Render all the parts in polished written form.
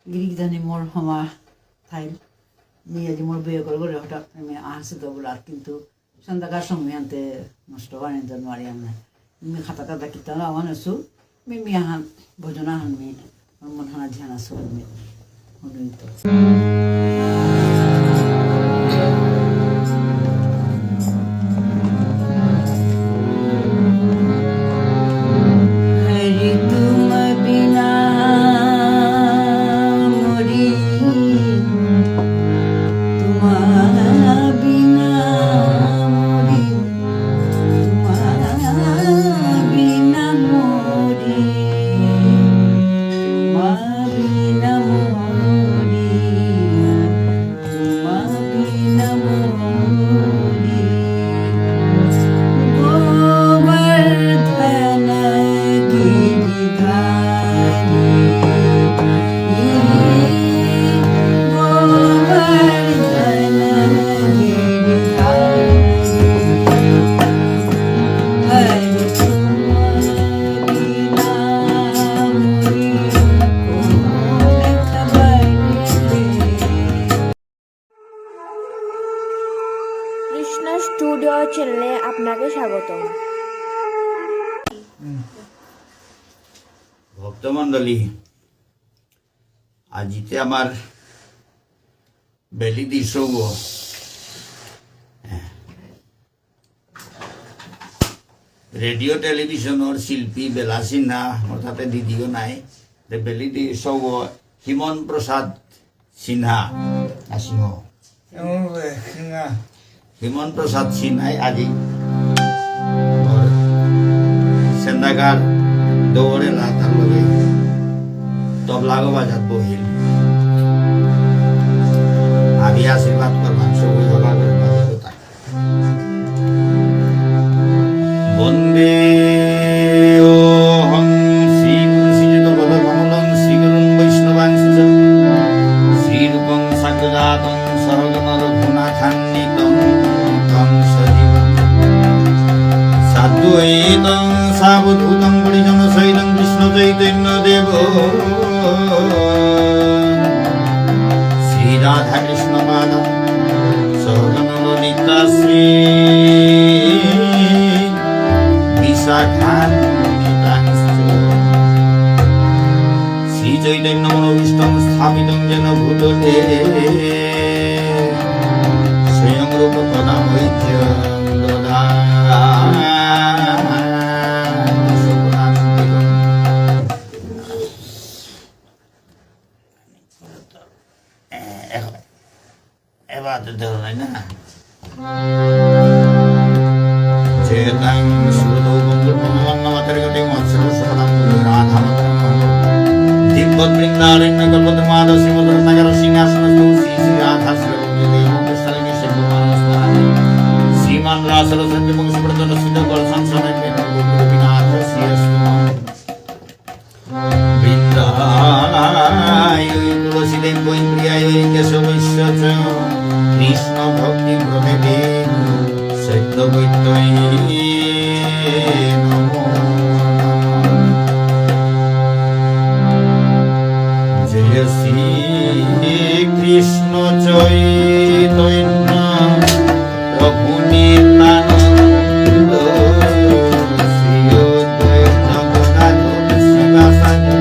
গিরিজানি মোর হমা থাইল মেয়ে যে মোর বিয়ে করে হঠাৎ আমি আসে তো বলে আর কিন্তু সন্ধ্যাকার সময় আনতে নষ্ট বানি জানুয়ারি আমি মি খাতা টাতা কিতা আমার আছো মি হান ভোজনা হান মি মন হানা ধ্যান আছো মি অনুইত কৃষ্ণ স্টুডিও চ্যানেলে আপনাকে স্বাগতম। ভক্তমণ্ডলী, আজিতে আমার বেলি দিছৌ রেডিও টেলিভিশনের শিল্পী বেলা সিনহা অর্থাৎ দিদিও নাই বেলি দিছৌ হিমন প্রসাদ সিনহা সিংহ হিমন প্রসাদ সিনহাই আজি সেন্দাগার দৌড়ে তার লগে তবলাগো বাজাত বহিল আগে আশীর্বাদ করবান সবই হবা করে বাজাত তাই বন্দে ওহং শ্রী তুলসীযুত পদকমলং শ্রীগুরুং বৈষ্ণবাং শ্রীরূপং সাগ্রজাতং সহগম রঘুনাথান্বিতং তং সজীবং সাদ্বৈতং সাবধূতং পরিজন সহিতং কৃষ্ণ চৈতন্য দেব শ্রী রাধা কৃষ্ণ মাধব সহগণ ললিতা শ্রী বিশাখান্বিতাংশ্চ শ্রী চৈতন্য মনোভীষ্টং স্থাপিতং যেন ভূতলে স্বয়ং রূপ পদামৈত্য এবার ধরলাই না চেতাং সুরদৌ বন্ধুর ভগবান্নমাতের গতি মৎসর সুপদাম রাধাম দিব্যত বৃন্দারণ্য কল্পত মাধব শ্রীমধুর নগর সিংহাসন শ্রী শ্রী রাধা শ্রী শ্রীমান রাসর সঞ্জীবং সুব্রতন সুধ গলসন সমেত গোপীনাথ শ্রীস্তু বৃন্দায় তুলসীদেব বৈপ্রিয়ায় কেশবৈশ্য চ কৃষ্ণ ভক্তি প্রভেদে সত্য বৈত্যৈ নমো জয় শ্রী কৃষ্ণ চৈতন্য প্রভু নিত্যানন্দ শ্রী অদ্বৈত গদাধর শিবাসাদি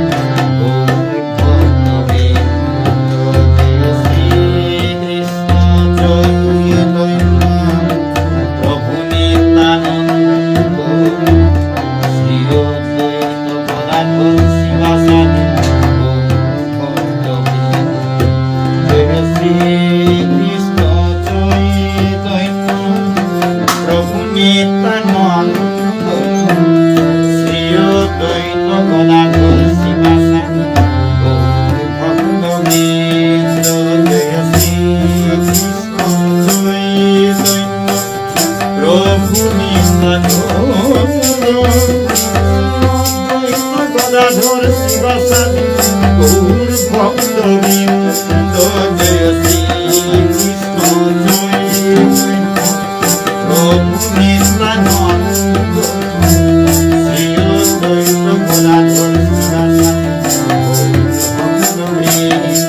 গদাধর শিবাসাদি গৌর ভক্তবৃন্দ জয় শ্রী কৃষ্ণ জয় প্রভু নিত্যানন্দ শ্রী অদ্বৈত গদাধর শিবাসাদি গৌর ভক্তবৃন্দ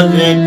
Hare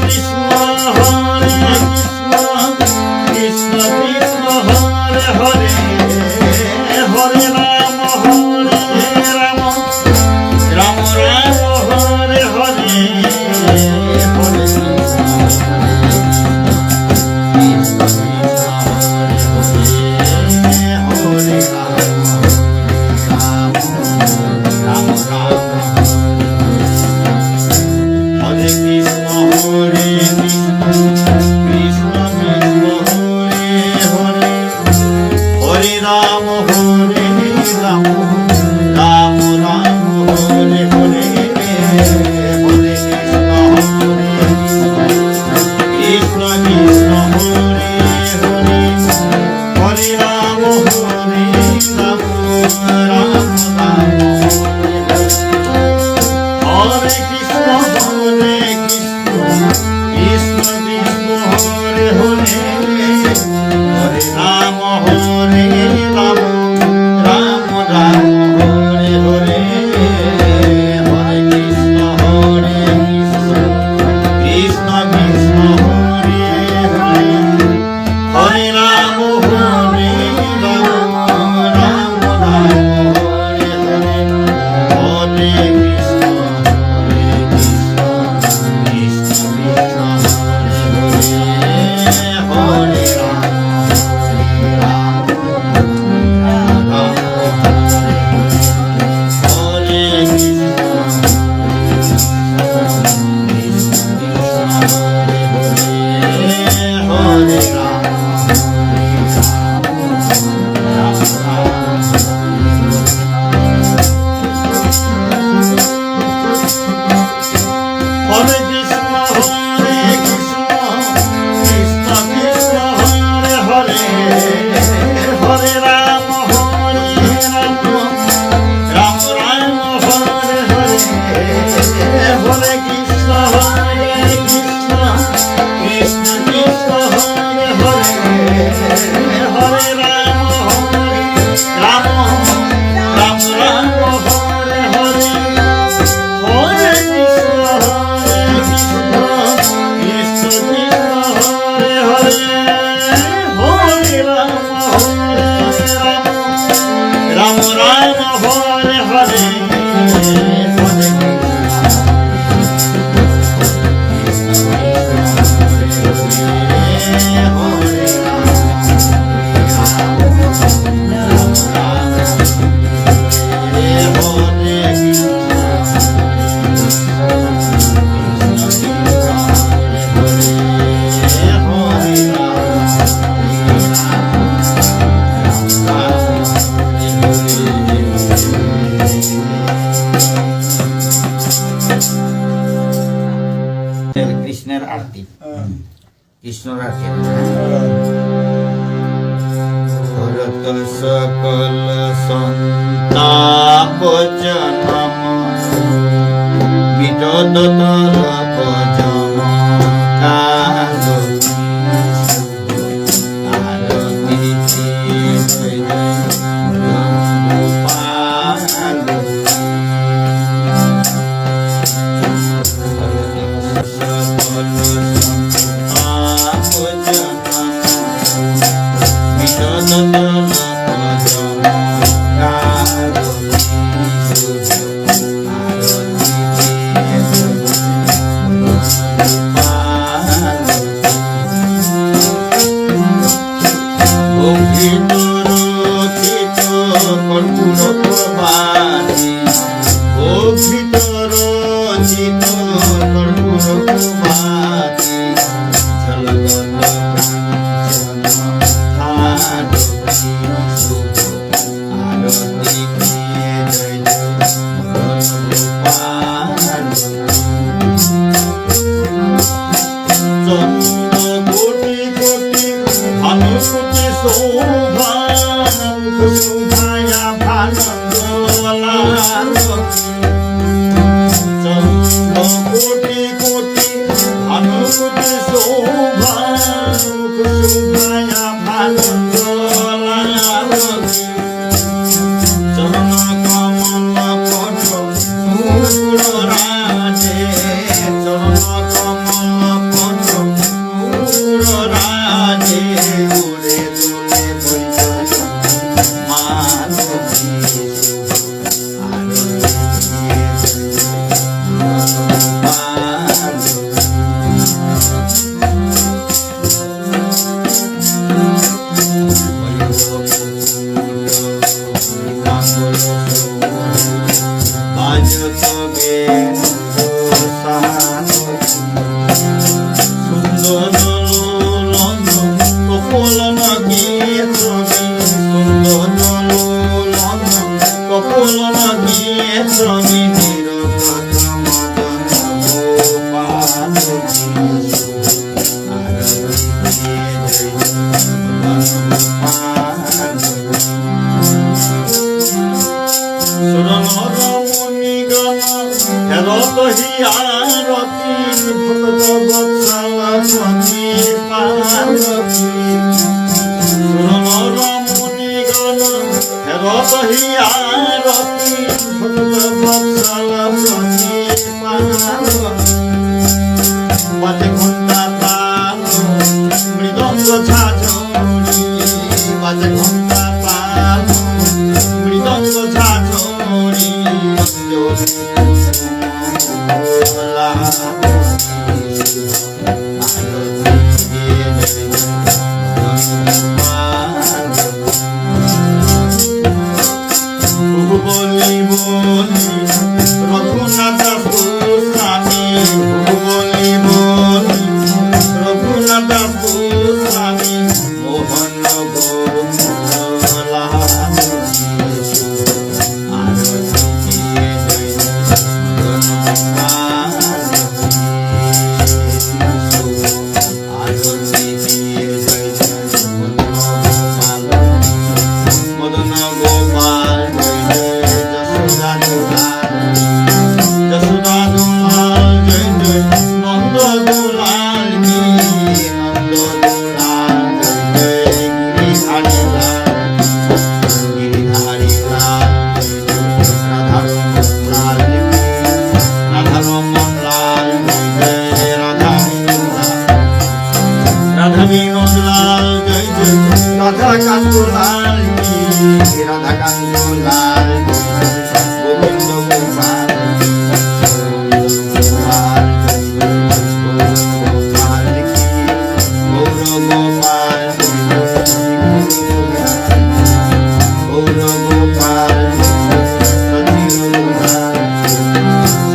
Krishna, Hare Krishna, Krishna Krishna, Hare Hare, Rama, Rama, Rama, Hare Krishna, Krishna Krishna, Hare Rama. হরে কৃষ্ণের আরতি কৃষ্ণর আরতি ভরত সকল সন্তাপ জনম বিটত তলপ জম কাল আরতি Gopa, Jai Jai Jasodha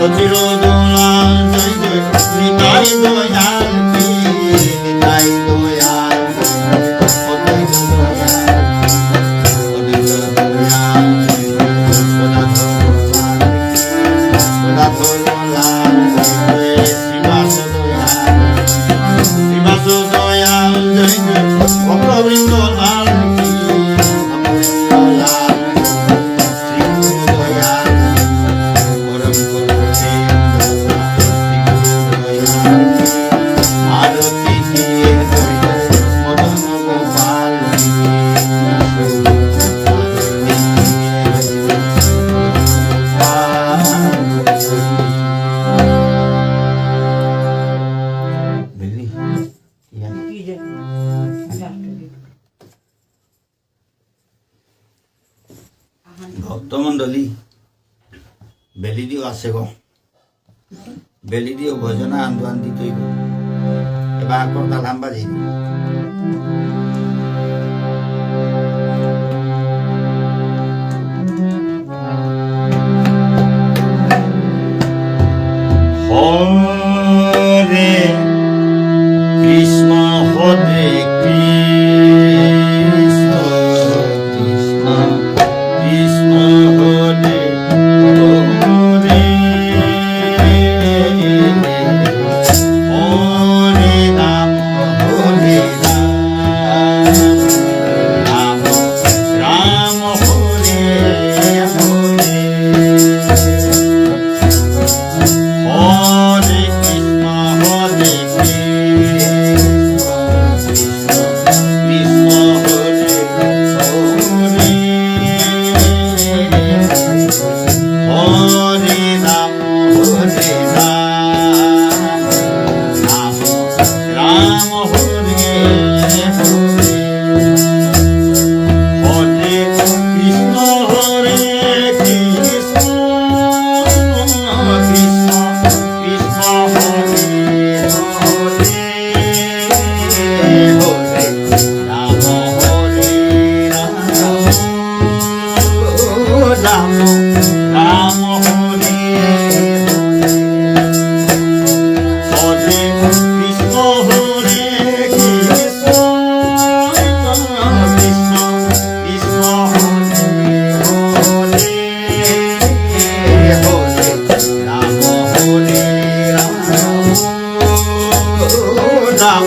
সচির Dulal জয় জয় নিতাই দয়াল কি নিতাই দয়াল অদ্বৈত দয়াল অদ্বৈত দয়াল সদাধর মলাল জয় জয় শ্রীবাস দয়াল শ্রীবাস দয়াল জয় জয় ভক্তবৃন্দ লাল কি ভক্তবৃন্দ লাল শ্রীগুরু দয়াল পরম করুণে আরতি দিয়ে মদন গোপাল কি যে ভক্তমণ্ডলী বেলি দিও আছে গো বেলি দিও ভজনা আন্দোলন দিতই গো এবার করতাল হাম বাজি হরে কৃষ্ণ হরে কৃষ্ণ কৃষ্ণ কৃষ্ণ হরে হরে হরে রাম রাম রাম হরে হরে হরে কৃষ্ণ হরে কৃষ্ণ কৃষ্ণ হরে হরে হরে রাম রাম রাম হরে হরে হরে কৃষ্ণ হরে কৃষ্ণ কৃষ্ণ কৃষ্ণ হরে হরে হরে রাম হরে রাম রাম রাম হরে হরে কৃষ্ণ হরে কৃষ্ণ কৃষ্ণ কৃষ্ণ হরে হরে হরে রাম হরে রাম রাম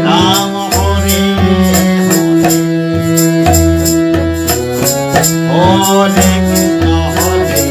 রাম হরে হরে হরে কৃষ্ণ হরে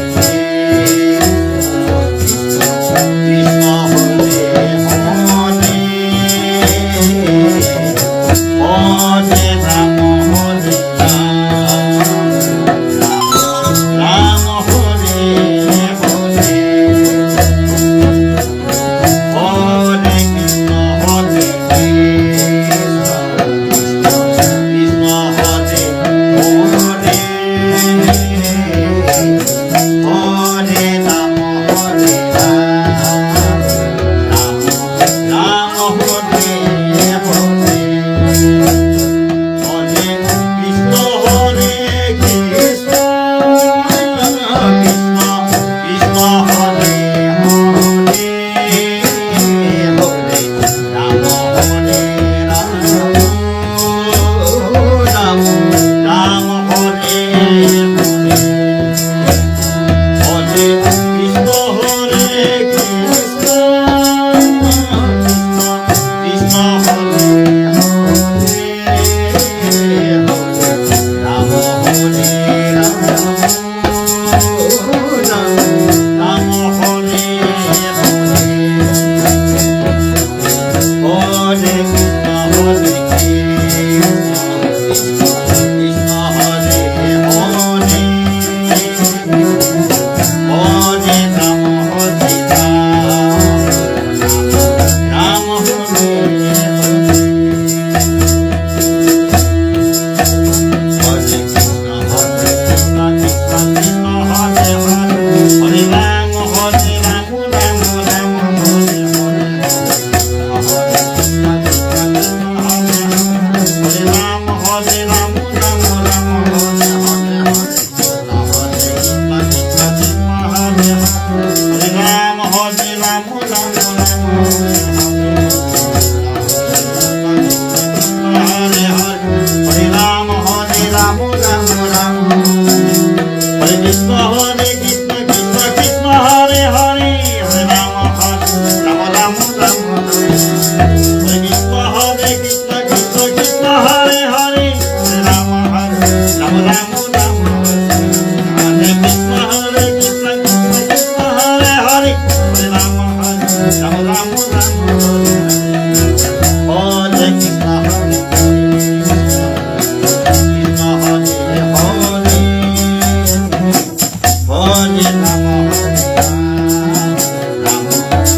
Hare Rama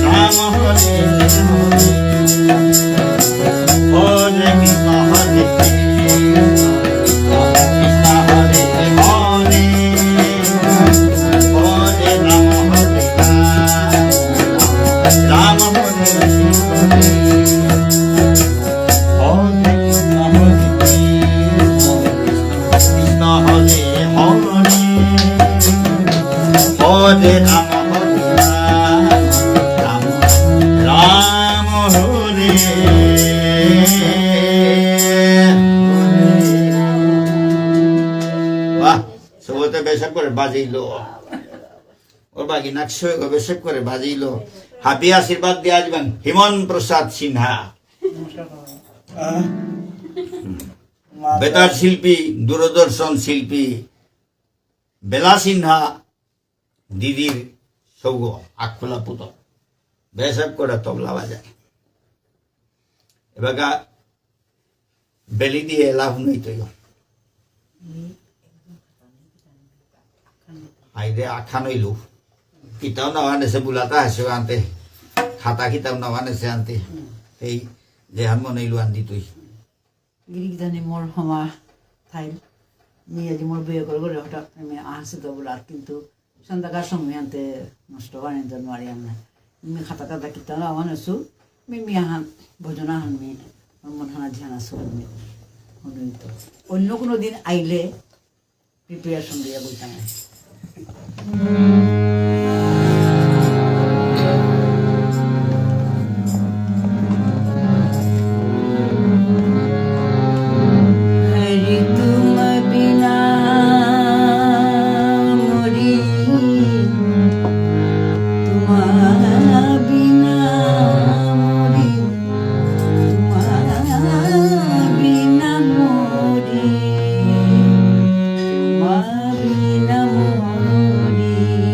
Rama Hare Hare Hare Krishna Hare Krishna Krishna Hare Hare Hare Rama Hare Rama Hare Hare Hare Krishna Hare Krishna Hare Hare Hare Rama Hare Rama Hare বাহ সবতে বেশক করে বাজিলো ওর বাকি নাকশো বেশক করে বাজিলো হাপি আশীর্বাদ দিয়ে আসবেন হিমন প্রসাদ সিনহা বেতার শিল্পী দূরদর্শন শিল্পী বেলা সিনহা দিদির সৌগ আখোলা পুত বেসব করে তবলা বাজায় এবার বেলি দিয়ে লাভ নেই তো আইদে আখা নইলু কিতাও না আনেছে বুলাতা আসে আনতে খাতা কিতাও না আনেছে আনতে এই যে হামো নইলু আনদি তুই গিরিগিদানি মোর হমা থাইল মেয়ে যে মোর বিয়ে করে হঠাৎ আমি আসি তো বলে আর কিন্তু সন্ধ্যাকার সময় আনতে নষ্ট করেন জানুয়ারি আমরা আমি খাতা টাতা কিতাও না আনেছো মিমি আহান ভোজন আহান মি মন হানা ধ্যান আসো তো অন্য কোনো দিন আইলে প্রিপারেশন দিয়ে বলতাম हरि तुम बिना मोरी तुम्हारा बिना मोरी तुम्हारा बिना मोरी तुम्हारा बिना मोरी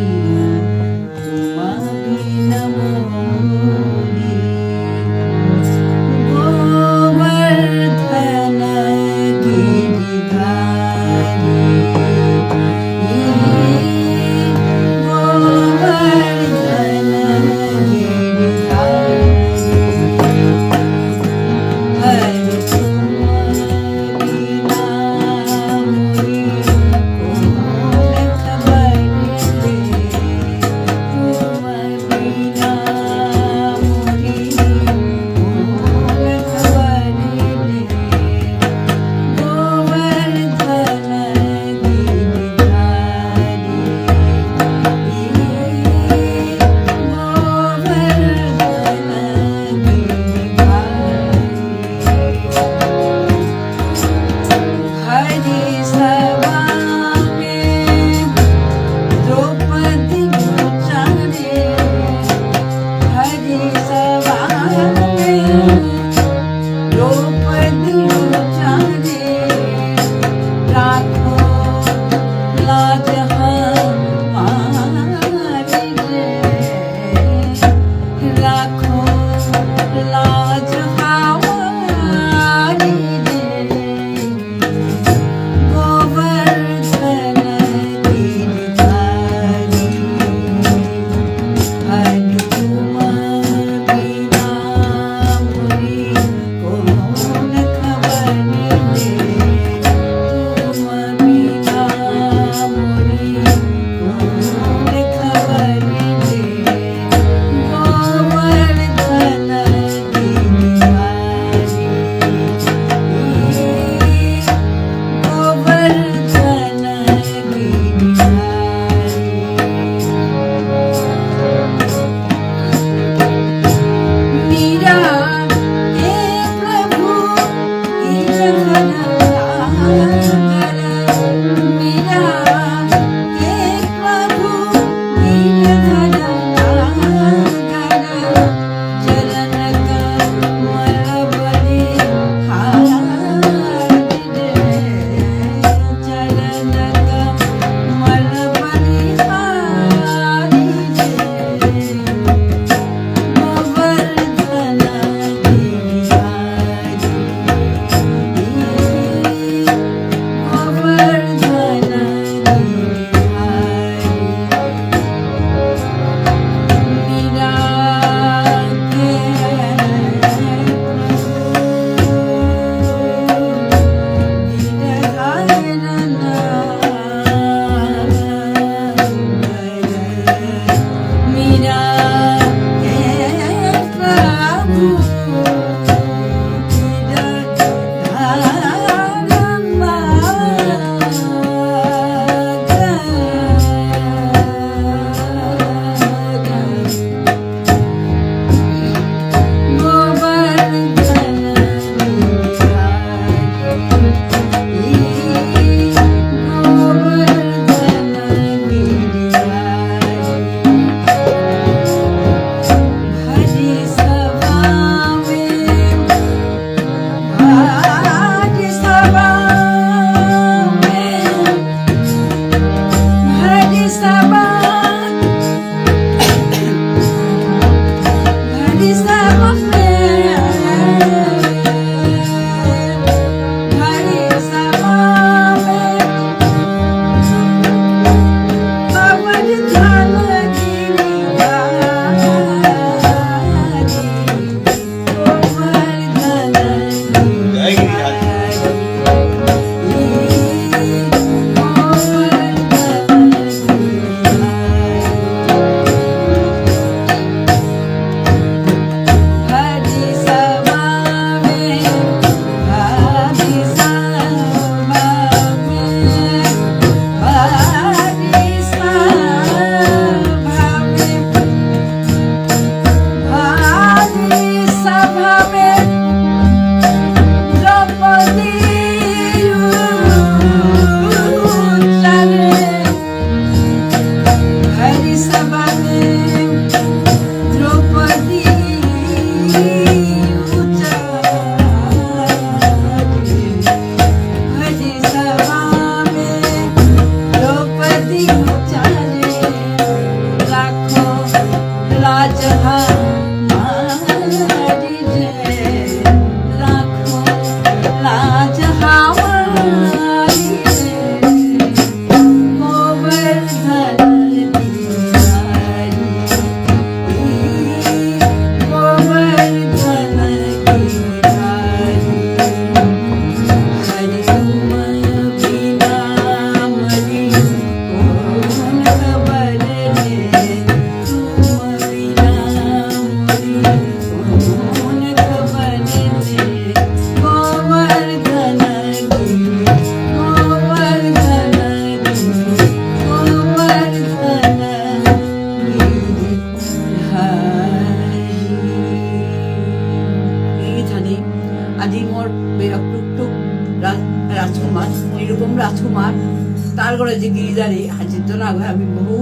আজিত না আমি বহু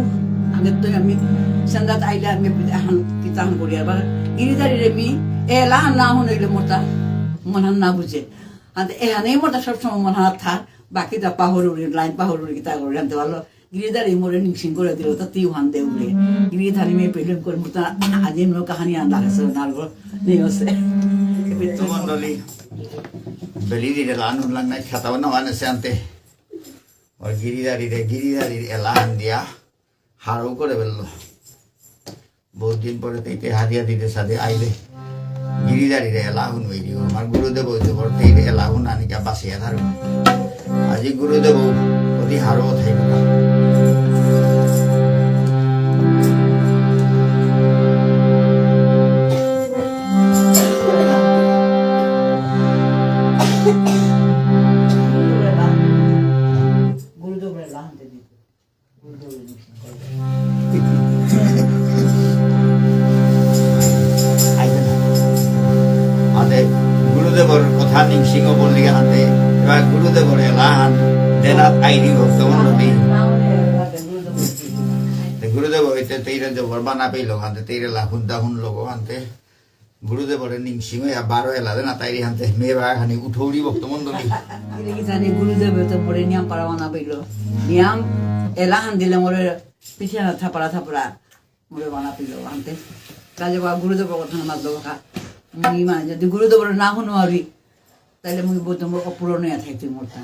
আগের তো আমি সন্ধ্যাত আইলে আমি এখন কিতান করি আবার গিরিদারিরে মি এলাহান না হইলে মোটা মনহান না বুঝে আর এখানেই মোটা সবসময় মনহান থাক বাকি তা পাহরুরি লাইন পাহরুরি কিতা করে জানতে পারলো গিরিদারি মোরে নিংসিং করে দিল তা তিউ হান দে উড়ে গিরিধারি মেয়ে পেলেন করে মোটা আজি নো কাহানি আন লাগছে নারগো নিয়ে আছে মন্ডলী বেলি দিলে লানুন লাগ নাই খাতাও না মানে শান্তে ওর গিরিদারির এলাহান দিয়া হারও করে ফেললো বহুত দিন পরে তেইতে হাদিয়া দিতে সাথে আইলে গিরিদারির এলাহুন হয়ে দিব আমার গুরুদেব হইতে পর তেইতে এলাহুন আনিকা বাঁচিয়া থাকবো আজি গুরুদেব অতি হারও থাকবে না গুরুদেবর কথা নিংসিং বললি হাতে এবার গুরুদেবর এলাহান দেনাত আইনি ভক্তমন্ডলী গুরুদেব হইতে তেইরে জবর বানা পেইল হাতে তেইরে লাহুন দাহুন লোক হাতে গুরুদেবরে নিংসিং হইয়া 12 এলা দেনা তাইরি হাতে মেয়ে বাগানি উঠৌরি ভক্তমন্ডলী জানি গুরুদেব তো পরে নিয়ম পারা বানা পেইল নিয়ম এলাহান দিলে মোরে পিছিয়ে থাপড়া মোরে বানা পেইল হাতে কাজে বা গুরুদেবর কথা মাত দেবো খা মানে যদি গুরুদেবর না শুনো আরি তাহলে মুই বলতো মোর অপূরণ হয়ে থাকতে মোরটা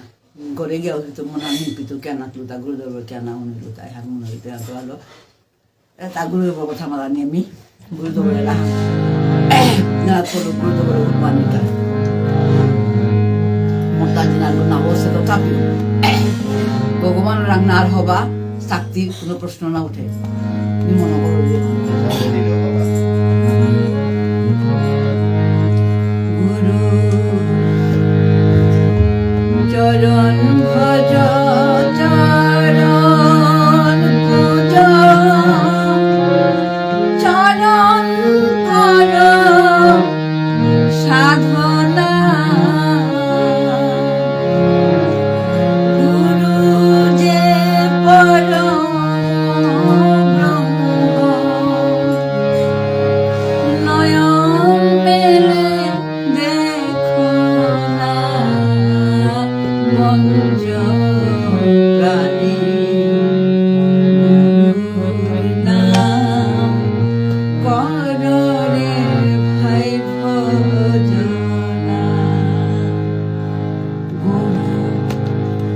ঘরে গিয়া হইতো মনে হয় নিপিত কেন আঁকলো তা গুরুদেবর কেন উনিলো তাই হার মনে হইতে আনতে পারলো তা গুরুদেবর কথা মারা নিয়ে আমি গুরুদেবর এলাম না করলো গুরুদেবর মানিকা মোরটা দিনার না বসে তো চাপিও ভগবান রান্নার হবা চাকতির কোনো প্রশ্ন না উঠে মনে করো যে চরণ ভজ চরণ পূজ চরণ কর সাধনা গুরু যে পরম ব্রহ্ম নয়ন মেলে দেখো না মঞ্জ প্রাণী গুরুর নাম কররে ভাই ভজনা গুরু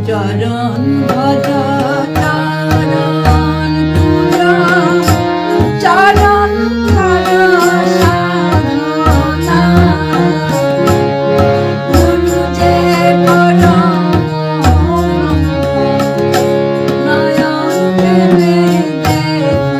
চরণ ভজ চরণ পূজ চরণ কর সাধনা গুরু যে পরম নয়ন মেলে দেখো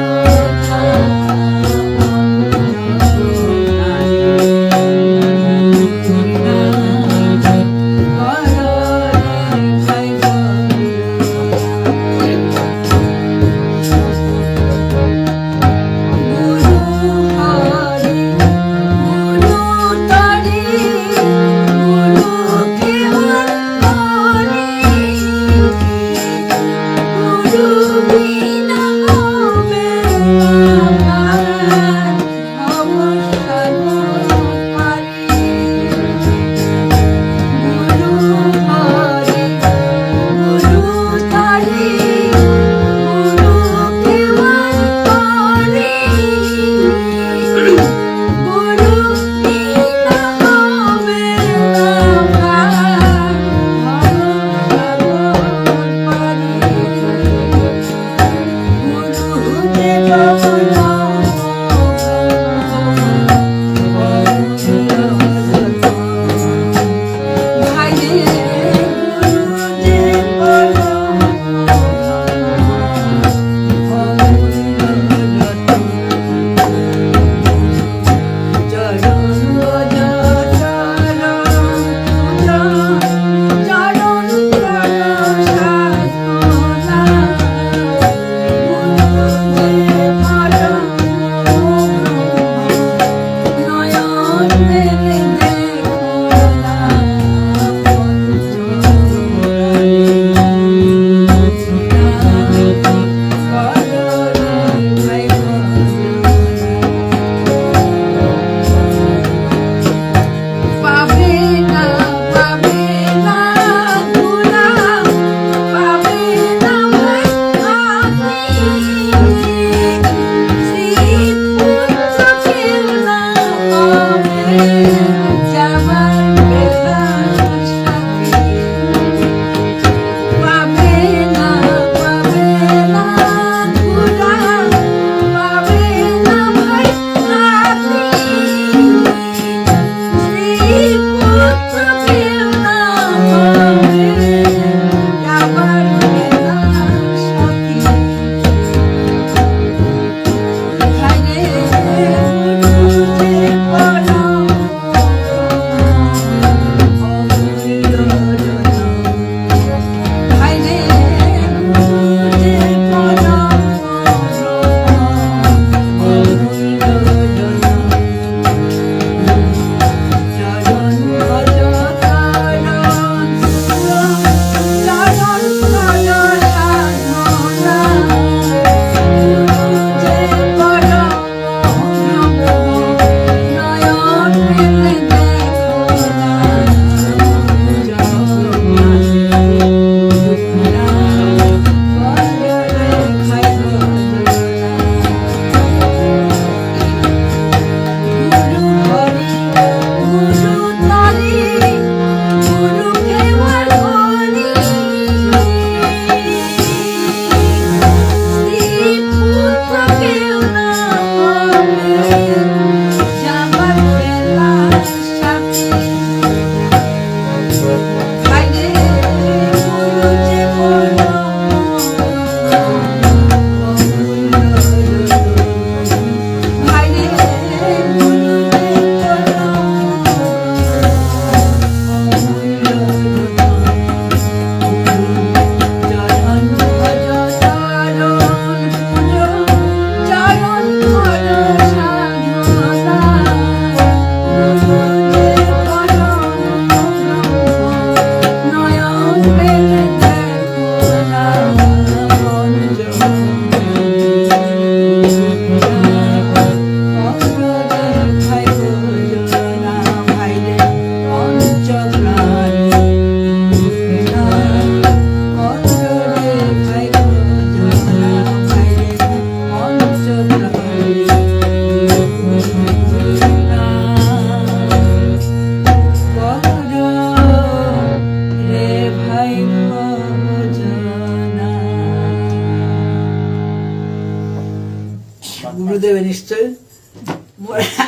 গুরুদেবে নিশ্চয়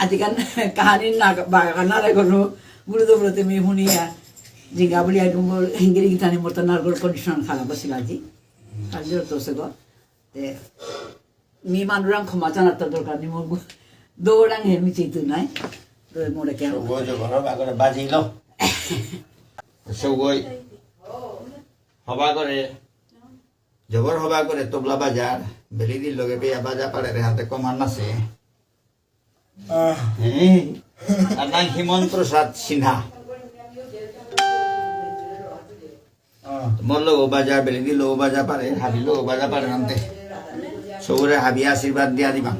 আজিকাল কাহানির বাগানারে কোনো গুরুদেব তুমি শুনিয়া জিঙ্গা বলি একদম হিঙ্গিরি গীতানি মতো নারগোল কন্ডিশন খালা বসিল আজি কালি তো সে তে মি মানুরাং ক্ষমা জানার তো দরকার নি মোর দৌড়াং হেমি চিতু নাই মোরে কেন বাজিল সৌগই হবা করে জবর হবা করে তবলা বাজার বেলি দিল লগে বেয়া বাজা পারে রে হাতে কমান আছে আর নাম হিমন্ত প্রসাদ সিনহা মোর লোক বাজার বেলি দিল বাজা পারে হাবি লোক বাজা পারে নামতে সৌরে হাবি আশীর্বাদ দিয়া দিবা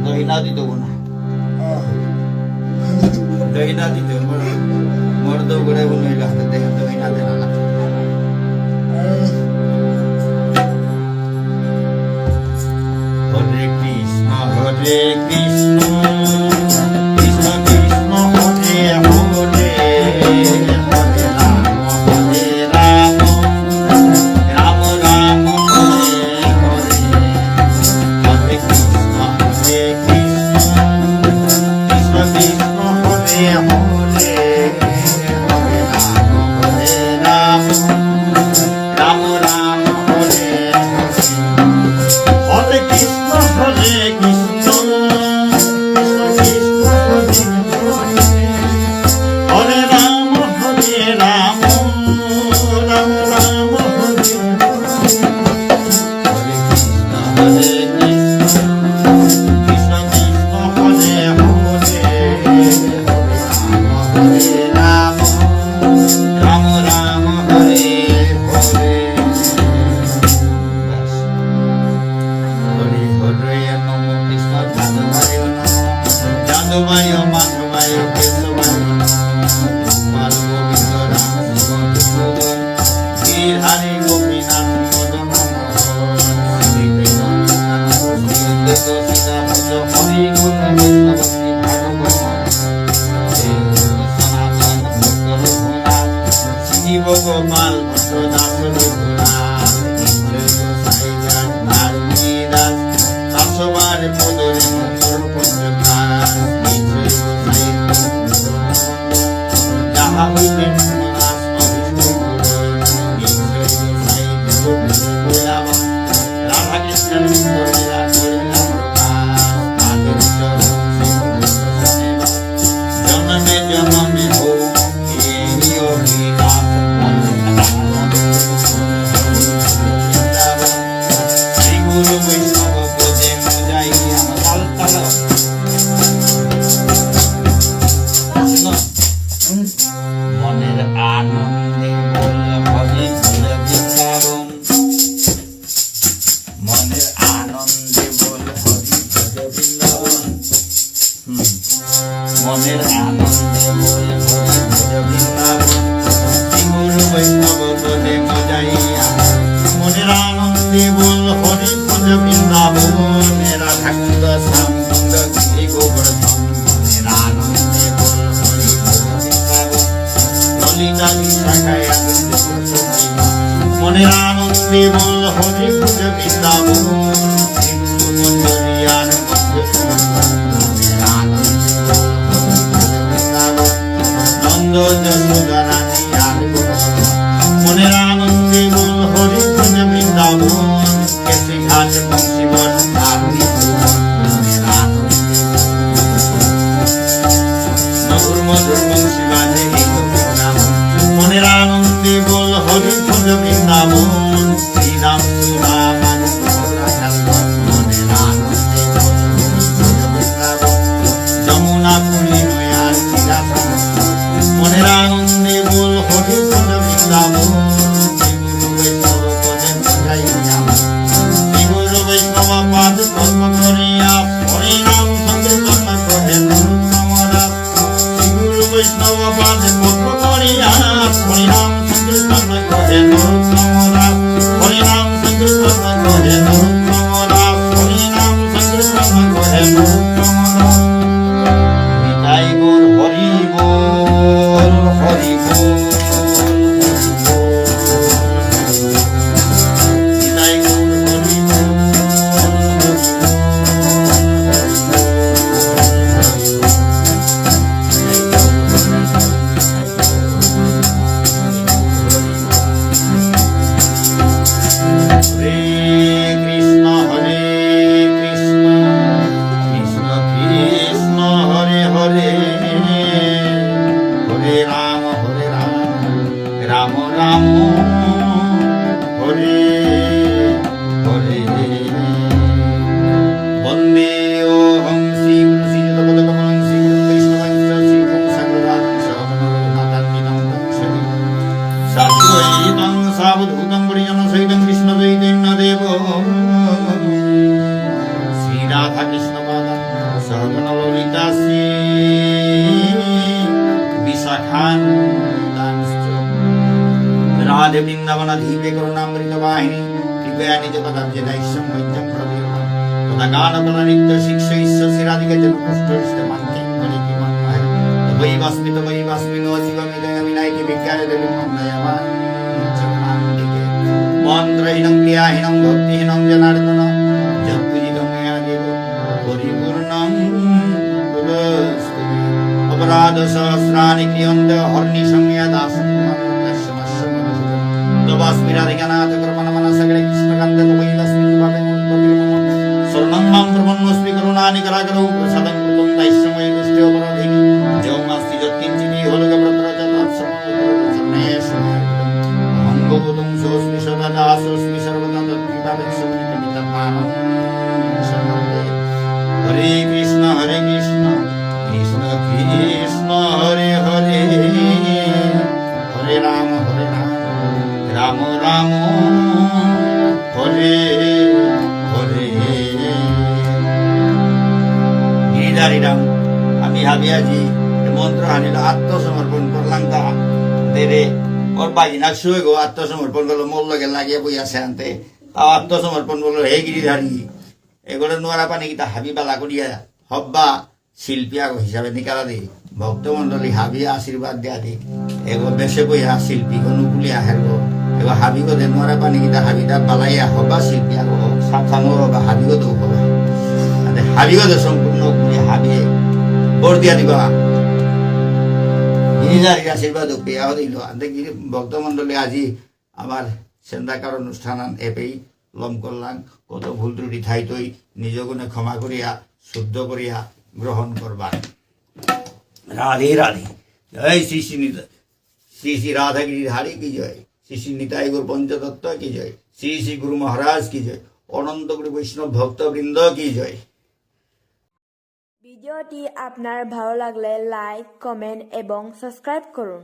দহিনা দিত না দহিনা দিত মর্দ করে বলে রাখতে দেখেন দহিনা দেন না হরে কৃষ্ণ হরে কৃষ্ণ কৃষ্ণ কৃষ্ণ হরে হরে হরে রাম হরে রাম রাম রাম হরে হরে হরে কৃষ্ণ হরে কৃষ্ণ কৃষ্ণ কৃষ্ণ হরে হরে হরে রাম হরে রাম রাম রাম হরে হরে কৃষ্ণ হরে কৃষ্ণ কৃষ্ণ কৃষ্ণ হরে রাম হরে রাম রাম রাম হরে হরে কৃষ্ণ হরে কৃষ্ণ কৃষ্ণ কৃষ্ণ হরে হরে হরে রাম রাম রাম হরে হরে হরি হরে নম কৃষ্ণ যাদবায় নম যাদবায় মাধবায় কেশবায় গোপাল গোবিন্দ রাম শিব কেশব গির হরি গোপীনাথ মদন শ্রী কৃষ্ণ সীতা ভজ হরি গুণ বৈষ্ণবী ভাগবত সনাতন ভক্ত রঘুনাথ শিব গোপাল ভক্ত দাস রঘুনাথ সাই দাস নারুণী দাস সবার পদরে মন্তর পঞ্চকার যাহা হইবে মনাস রাধা কৃষ্ণের করিলা করিলা জন্মে জন্মে হো শ্রী গুরু বৈষ্ণব পদে মজাইয়া লাল তালা মনের আনন্দে বল হরি ভজ বৃন্দাবন মনের আনন্দে বল হরি ভজ বৃন্দাবন মনের আনন্দে বল হরি ভজ বৃন্দাবন শ্রী গুরু বৈষ্ণব পদে মজাইয়া মনের আনন্দে বল হরি ভজ বৃন্দাবন রাধাকুন্দ শ্যামকুন্দ গিরি গোবর্ধন মনের আনন্দে বল হরি ভজ বৃন্দাবন ললিতা শাখায় মনের আনন্দে বল হরি ভজ বৃন্দাবন মনের আনন্দে বল হরি ভজ বৃন্দাবন নন্দ যশোদা রানী মনের আনন্দে বল হরি ভজ বৃন্দাবন কেশি ঘাট বংশীবন দারুণী মনের আনন্দে মধুর মধুর বংশী বাজে মনের আনন্দে বল হরি ভজ বৃন্দাবন শ্রীরাম সুরাম মনের আনন্দে বল হরি ভজ বৃন্দাবন যমুনা পুরী নয়ার চিরা মনের আনন্দে বল হরি ভজ বৃন্দাবন শ্রী গুরু বৈষ্ণব পাদ পদ্ম করিয়া হরি নাম সংকীর্তন করেন নরোত্তমরা শ্রী গুরু বৈষ্ণব পাদ পদ্ম করিয়া হরি নাম সংকীর্তন করেন নরোত্তমরা হরি নাম সংকীর্তন করেন নরোত্তমরা হরি নাম সংকীর্তন করেন নরোত্তমরা নিতাই গৌর হরি বল উত্তরাখণ্ড রাধে বৃন্দাবনাধীপে করুণামৃত বাহিনী কৃপয়া নিজ পদাব্জে নৈশ্যম মধ্যম প্রবীরম তথা গানকলা নিত্য শিক্ষ ঈশ্বর শ্রীরাধিকে যেন পুষ্ট মান্তে করে কি মন্ময় তবৈ বাস্মি নো জীবমিদয় বিনায়কি বিজ্ঞানে দেবী মন্ময়মা জগন্নাথকে মন্ত্রহীনং ক্রিয়াহীনং ভক্তিহীনং জনার্দন যৎপূজিতং ময়া দেব পরিপূর্ণং কুলস্তুতে অপরাধ সহস্রাণি ক্রিয়ন্ত হর্নিশম্য দাসং তবাস্মিরাধিকানাথ কর্মণ মনসগলে কৃষ্ণকান্ত তবৈবাস্মি ভাবে স্বর্ণং মাম প্রপন্নস্মি করুণানি করাকরৌ প্রসাদং কৃতং তৈশ্বময়ী দুষ্টে অপরাধিনী যৌমাস্তি যৎকিঞ্চিতি হলক প্রত্রজতাৎসমর্ণেষু অঙ্গভূতং সোস্মি সদা দাসোস্মি সর্বদা তৎকৃপাবেক্ষমিতমিতমানং শরণে হরে কৃষ্ণ কৃষ্ণ কৃষ্ণ হরে হরে হরে রাম রাম রাম হরে হরে গিরিধারীরাম আমি হাবিয়াজি মন্ত্র হানিল আত্মসমর্পণ করলাম তা দেরে ওর বাজি না শুয়ে গো আত্মসমর্পণ করলো মোর লগে লাগিয়ে বই আছে আনতে তাও আত্মসমর্পণ করলো হে গিরিধারী এগুলো নোয়ারা পানি কিতা হাবি বালা করিয়া হব্বা শিল্পী আগো হিসাবে নিকালা দি ভক্তমন্ডলী হাবিয়া আশীর্বাদ দিয়া দি এগো বেশে বইয়া শিল্পী অনুকূলি আহের গো এবার হাবিগো দে নোয়ারা পানি কিতা হাবিটা বালাইয়া হবা শিল্পী আগো সাথানো হবা হাবিগো তো হবা হাবিগো দে সম্পূর্ণ করি হাবিয়ে বোর দিয়া দিবা গিরিধারীর আশীর্বাদ পেয়া দিল আন্তে গিরি ভক্তমন্ডলী আজি আমার সেন্দাকার অনুষ্ঠান এপেই লম করলাম কত ভুল ত্রুটি থাইতই নিজ গুণে ক্ষমা করিয়া শুদ্ধ করিয়া গ্রহণ করবা রাধে রাধে জয় শ্রী শ্রী রাধা গিরিধারী কি জয় শ্রী শ্রী নিতাই গুরু পঞ্চতত্ত্ব কি জয় শ্রী শ্রী গুরু মহারাজ কি জয় অনন্ত গুরু বৈষ্ণব ভক্তবৃন্দ কি জয়। ভিডিওটি আপনার ভালো লাগলে লাইক কমেন্ট এবং সাবস্ক্রাইব করুন।